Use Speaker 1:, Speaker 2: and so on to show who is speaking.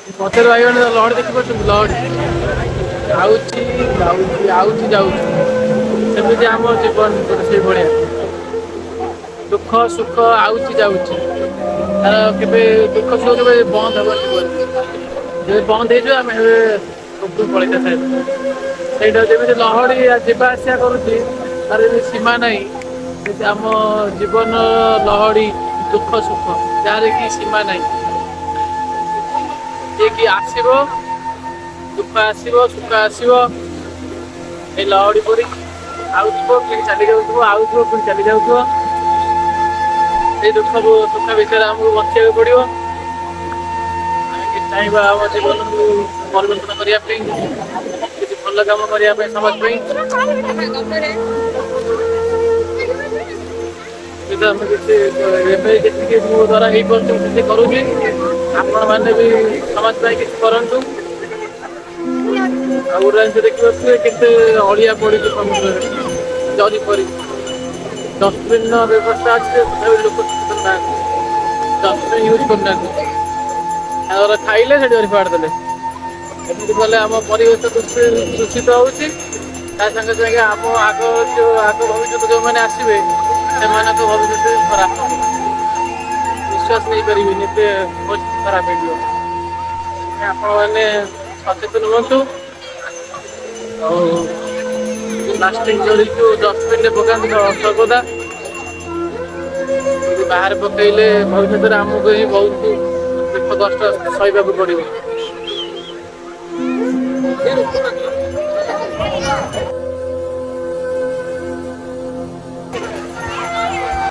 Speaker 1: ପଛରେ ବାଇଗଣ ଲହଡ଼ି ଦେଖିପାରୁଛନ୍ତି ଲହଡ଼ି ଆଉଛି ଯାଉଛି ଆଉଛି ଯାଉଛି ସେମିତି ଆମ ଜୀବନ ଗୋଟେ ସେଇଭଳିଆ ଦୁଃଖ ସୁଖ ଆଉଛି ଯାଉଛି ତାର କେବେ ଦୁଃଖ ସୁଖ କେବେ ବନ୍ଦ ହବାର ଥିବନି ଯେବେ ବନ୍ଦ ହେଇଯିବ ଆମେ ଏବେ ଉପରକୁ ପଳେଇଥିବା ସେଇଟା ଯେମିତି ଲହଡ଼ି ଯିବା ଆସିବା କରୁଛି ତାର ଯେମିତି ସୀମା ନାହିଁ ସେମିତି ଆମ ଜୀବନ ଲହଡ଼ି ଦୁଃଖ ସୁଖ ଯାହାର କି ସୀମା ନାହିଁ ଯିଏ କି ଆସିବ ଦୁଃଖ ଆସିବ ସୁଖ ଆସିବ ଏଇ ଲହଡ଼ି ପରି ଆଉଥିବ ପୁଣି ଚାଲି ଯାଉଥିବ ଆଉଥିବ ପୁଣି ଚାଲି ଯାଉଥିବ ସେଇ ଦୁଃଖ ସୁଖ ଭିତରେ ଆମକୁ ବଞ୍ଚିବାକୁ ପଡ଼ିବ ଆମେ କିଛି ଚାହିଁବା ଆମ ଜୀବନକୁ ପରିବର୍ତ୍ତନ କରିବା ପାଇଁ କିଛି ଭଲ କାମ କରିବା ପାଇଁ ସମାଜ ପାଇଁ ଆମେ କିଛି ଏବେ ଯେତିକି ମୋ ଦ୍ୱାରା ହେଇପାରୁଛି ମୁଁ ସେତିକି କରୁଛି ଆପଣମାନେ ବି ସମାଜ ପାଇଁ କିଛି କରନ୍ତୁ ଆଉ ଗୋଟେ ଜିନିଷ ଦେଖିପାରୁଥିବେ କେତେ ଅଳିଆ ପଡ଼ିଛି ସମୁଦ୍ରରେ ଜରି ପରି ଡଷ୍ଟବିନ୍ର ବ୍ୟବସ୍ଥା ଅଛି ତଥାପି ଲୋକ ସଚେତନ ନାହାନ୍ତି ଡଷ୍ଟବିନ୍ ୟୁଜ୍ କରୁନାହାନ୍ତି ତାଙ୍କର ଖାଇଲେ ସେଠି ଜରି ଫୋପାଡ଼ି ଦେଲେ ଏମିତି କଲେ ଆମ ପରିବେଶ ଦୂଷିତ ହେଉଛି ତା ସାଙ୍ଗେ ସାଙ୍ଗେ ଆମ ଆଗ ଭବିଷ୍ୟତ ଯେଉଁମାନେ ଆସିବେ ସେମାନଙ୍କ ଭବିଷ୍ୟତ ଖରାପ ହେବ ନିଶ୍ୱାସ ନେଇପାରିବେନି ଏତେ ପରିସ୍ଥିତି ଖରାପ ହେଇଯିବ ଆପଣମାନେ ସଚେତନ ହୁଅନ୍ତୁ ଆଉ ପ୍ଲାଷ୍ଟିକ ଜରିକୁ ଡଷ୍ଟବିନ୍ରେ ପକାନ୍ତୁ ସର୍ବଦା ଯଦି ବାହାରେ ପକେଇଲେ ଭବିଷ୍ୟତରେ ଆମକୁ ହିଁ ବହୁତ ଦୁଃଖ କଷ୍ଟ ସହିବାକୁ ପଡ଼ିବ